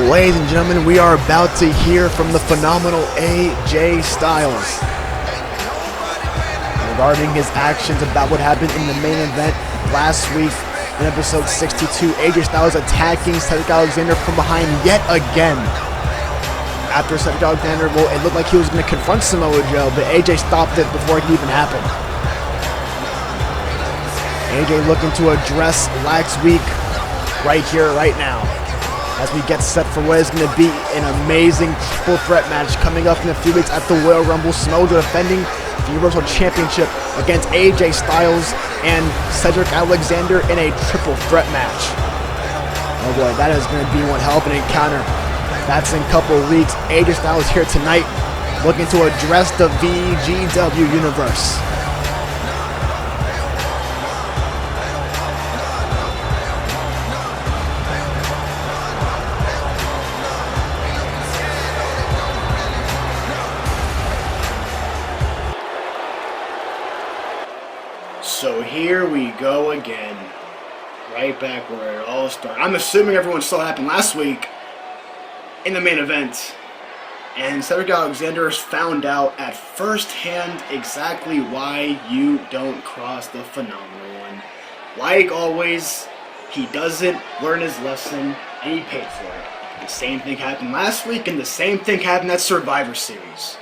Ladies and gentlemen, we are about to hear from the phenomenal AJ Styles regarding his actions about what happened in the main event last week in episode 62. AJ Styles attacking Cedric Alexander from behind yet again. After Cedric Alexander, well, it looked like he was going to confront Samoa Joe, but AJ stopped it before it could even happen. AJ looking to address last week right here, right now, as we get set for what is going to be an amazing triple threat match coming up in a few weeks at the Royal Rumble. Samoa Joe defending the Universal Championship against AJ Styles and Cedric Alexander in a triple threat match. Oh boy, that is going to be one hell of an encounter. That's in a couple of weeks. AJ Styles here tonight looking to address the VGW Universe. So here we go again, right back where it all started. I'm assuming everyone saw what happened last week in the main event, and Cedric Alexander has found out at first hand exactly why you don't cross the phenomenal one. Like always, he doesn't learn his lesson, and he paid for it. The same thing happened last week, and the same thing happened at Survivor Series.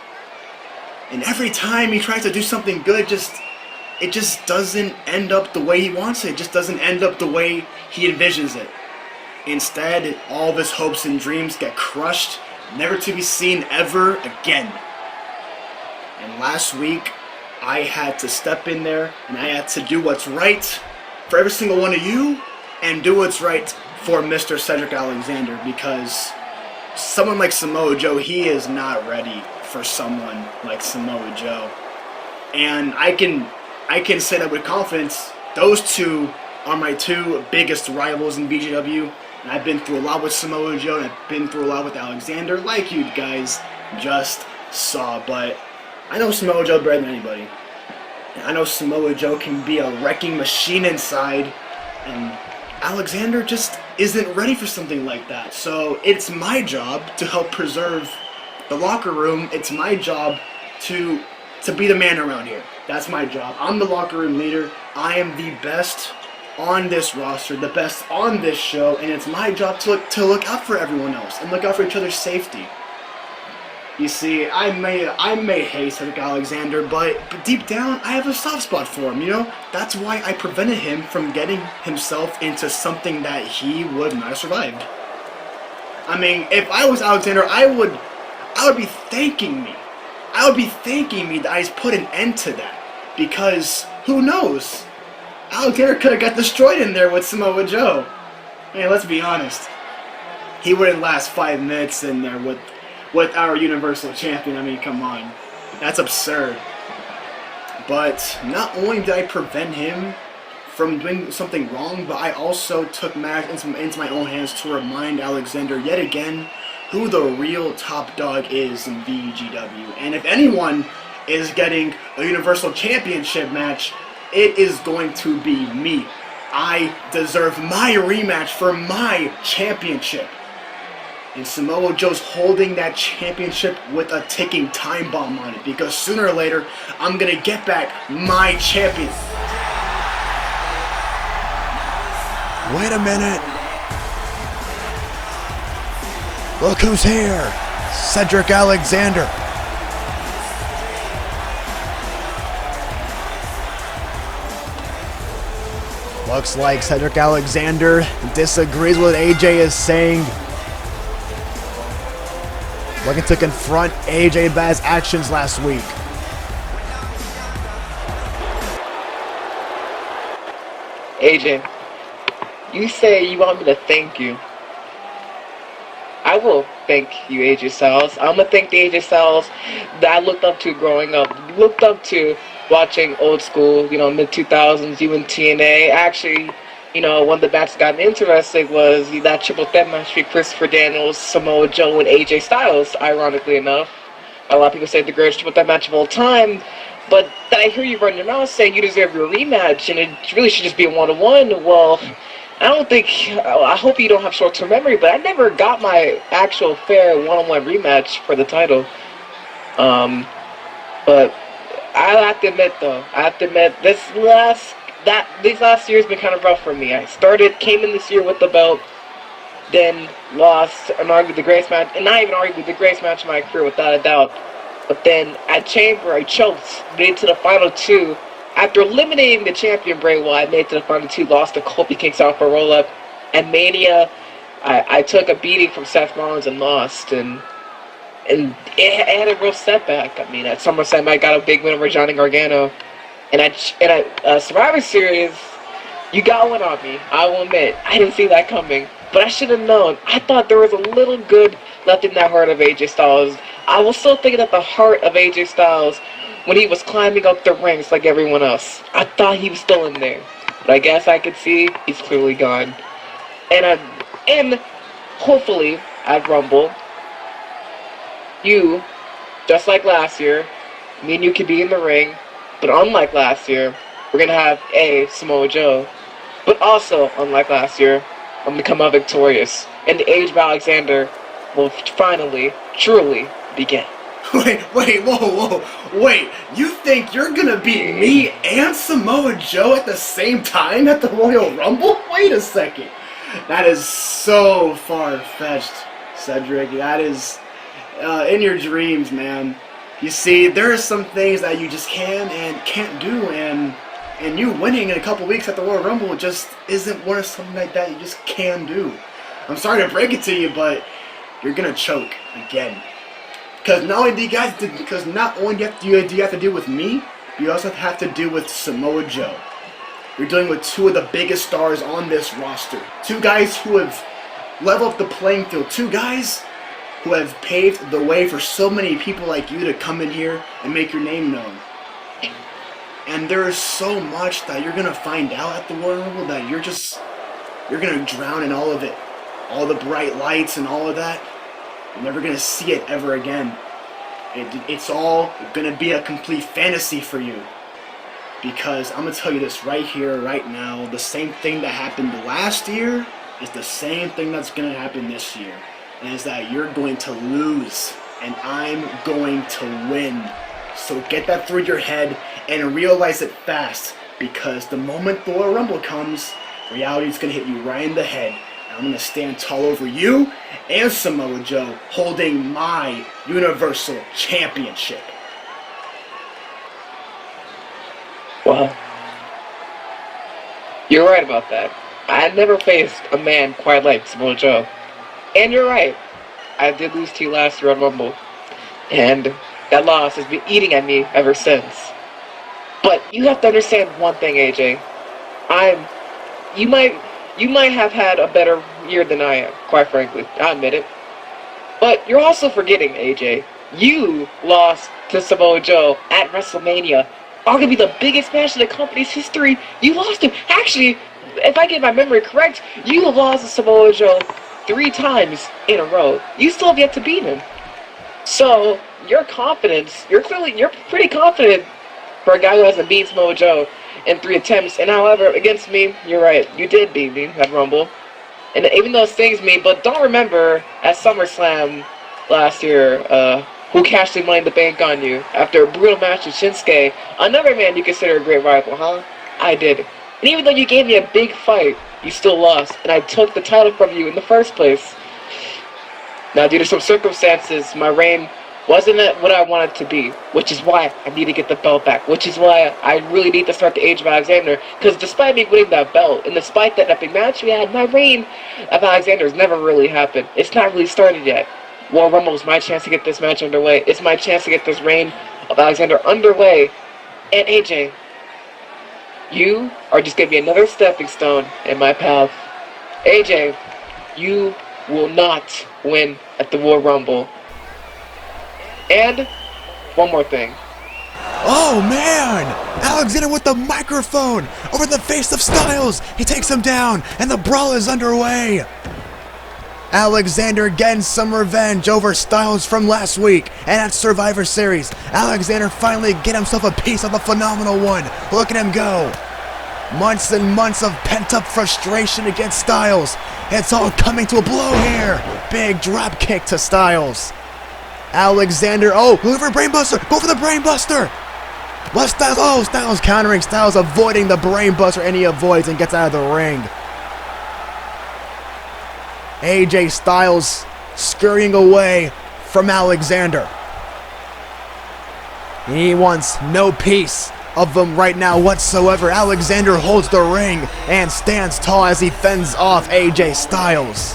And every time he tries to do something good, it just doesn't end up the way he wants it. It just doesn't end up the way he envisions it. Instead, all of his hopes and dreams get crushed, never to be seen ever again. And last week, I had to step in there and I had to do what's right for every single one of you and do what's right for Mr. Cedric Alexander, because someone like Samoa Joe, he is not ready for someone like Samoa Joe. And I can say that with confidence. Those two are my two biggest rivals in VGW. And I've been through a lot with Samoa Joe, and I've been through a lot with Alexander, like you guys just saw. But I know Samoa Joe better than anybody. And I know Samoa Joe can be a wrecking machine inside, and Alexander just isn't ready for something like that. So it's my job to help preserve the locker room. It's my job to be the man around here. That's my job. I'm the locker room leader. I am the best on this roster, the best on this show, and it's my job to look out for everyone else and look out for each other's safety. You see, I may hate Cedric Alexander, but deep down, I have a soft spot for him, you know? That's why I prevented him from getting himself into something that he would not have survived. I mean, if I was Alexander, I would be thanking me. I would be thanking me that I just put an end to that, because who knows? Alexander could have got destroyed in there with Samoa Joe. Man, let's be honest. He wouldn't last 5 minutes in there with our Universal Champion. I mean, come on. That's absurd. But not only did I prevent him from doing something wrong, but I also took matters into my own hands to remind Alexander yet again who the real top dog is in VGW. And if anyone is getting a Universal Championship match, it is going to be me. I deserve my rematch for my championship. And Samoa Joe's holding that championship with a ticking time bomb on it, because sooner or later, I'm going to get back my champion. Wait a minute. Look who's here. Cedric Alexander. Looks like Cedric Alexander disagrees with what AJ is saying. Looking to confront AJ about his actions last week. AJ, you say you want me to thank you. I will thank you, AJ Styles. I'm going to thank the AJ Styles that I looked up to growing up. Looked up to watching old school, mid-2000s, you and TNA. Actually, one of the matches that got me interested was that triple threat match between Christopher Daniels, Samoa Joe, and AJ Styles, ironically enough. A lot of people say the greatest triple threat match of all time. But then I hear you run your mouth saying you deserve your rematch, and it really should just be a one-on-one. Well, I don't think, I hope you don't have short-term memory, but I never got my actual fair one-on-one rematch for the title. But I have to admit though, these last years been kind of rough for me. Came in this year with the belt, then lost and argued the greatest match, and not even argued the greatest match of my career without a doubt. But then at Chamber, I choked, made it to the final two. After eliminating the champion Bray Wyatt, I made it to the final two, lost to Kofi Kingston for a roll-up. At Mania, I took a beating from Seth Rollins and lost, and it had a real setback. I mean, at SummerSlam, I got a big win over Johnny Gargano, and at Survivor Series, you got one on me. I will admit, I didn't see that coming, but I should have known. I thought there was a little good left in that heart of AJ Styles. I was still thinking at the heart of AJ Styles when he was climbing up the ranks like everyone else. I thought he was still in there, but I guess I could see he's clearly gone. And hopefully at Rumble, you, just like last year, me and you could be in the ring, but unlike last year, we're gonna have Samoa Joe. But also, unlike last year, I'm gonna come out victorious, and the age of Alexander will finally, truly begin. Wait, wait, you think you're gonna beat me and Samoa Joe at the same time at the Royal Rumble? Wait a second. That is so far-fetched, Cedric. That is in your dreams, man. You see, there are some things that you just can and can't do, and you winning in a couple weeks at the Royal Rumble just isn't one of something like that you just can do. I'm sorry to break it to you, but you're gonna choke again. Because not only do you have to deal with me, you also have to deal with Samoa Joe. You're dealing with two of the biggest stars on this roster. Two guys who have leveled up the playing field. Two guys who have paved the way for so many people like you to come in here and make your name known. And there is so much that you're gonna find out at the Royal Rumble that you're gonna drown in all of it. All the bright lights and all of that. You're never gonna see it ever again. It's all gonna be a complete fantasy for you. Because I'm gonna tell you this right here, right now, the same thing that happened last year is the same thing that's gonna happen this year. And is that you're going to lose, and I'm going to win. So get that through your head and realize it fast, because the moment the Royal Rumble comes, reality is gonna hit you right in the head. I'm going to stand tall over you and Samoa Joe holding my Universal Championship. Well, you're right about that. I had never faced a man quite like Samoa Joe. And you're right. I did lose to you last year on Rumble. And that loss has been eating at me ever since. But you have to understand one thing, AJ. You might have had a better year than I am, quite frankly. I admit it. But you're also forgetting, AJ. You lost to Samoa Joe at WrestleMania. Arguably the biggest match in the company's history. You lost him. Actually, if I get my memory correct, you lost to Samoa Joe 3 times in a row. You still have yet to beat him. So, your confidence, you're pretty confident for a guy who hasn't beaten Samoa Joe in 3 attempts. And however, against me, you're right. You did beat me at Rumble. And even though it stings me, but don't remember at SummerSlam last year, who cashed in Money in the Bank on you after a brutal match with Shinsuke, another man you consider a great rival, huh? I did. And even though you gave me a big fight, you still lost, and I took the title from you in the first place. Now, due to some circumstances, my reign wasn't what I wanted to be, which is why I need to get the belt back, which is why I really need to start the Age of Alexander, because despite me winning that belt, and despite that epic match we had, my reign of Alexander has never really happened. It's not really started yet. Royal Rumble is my chance to get this match underway. It's my chance to get this reign of Alexander underway. And AJ, you are just going to be another stepping stone in my path. AJ, you will not win at the Royal Rumble. And one more thing. Oh man! Alexander with the microphone over the face of Styles. He takes him down, and the brawl is underway. Alexander getting some revenge over Styles from last week, and at Survivor Series, Alexander finally get himself a piece of the Phenomenal One. Look at him go. Months and months of pent-up frustration against Styles. It's all coming to a blow here. Big drop kick to Styles. Alexander, oh, look for Brainbuster. Go for the Brainbuster. Let Styles, oh, Styles countering. Styles avoiding the Brainbuster, and he avoids and gets out of the ring. AJ Styles scurrying away from Alexander. He wants no piece of them right now whatsoever. Alexander holds the ring and stands tall as he fends off AJ Styles.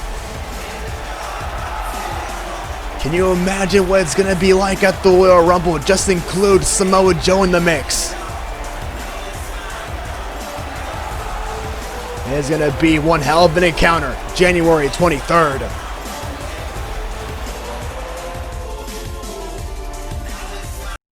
Can you imagine what it's going to be like at the Royal Rumble? Just include Samoa Joe in the mix. It's going to be one hell of an encounter, January 23rd.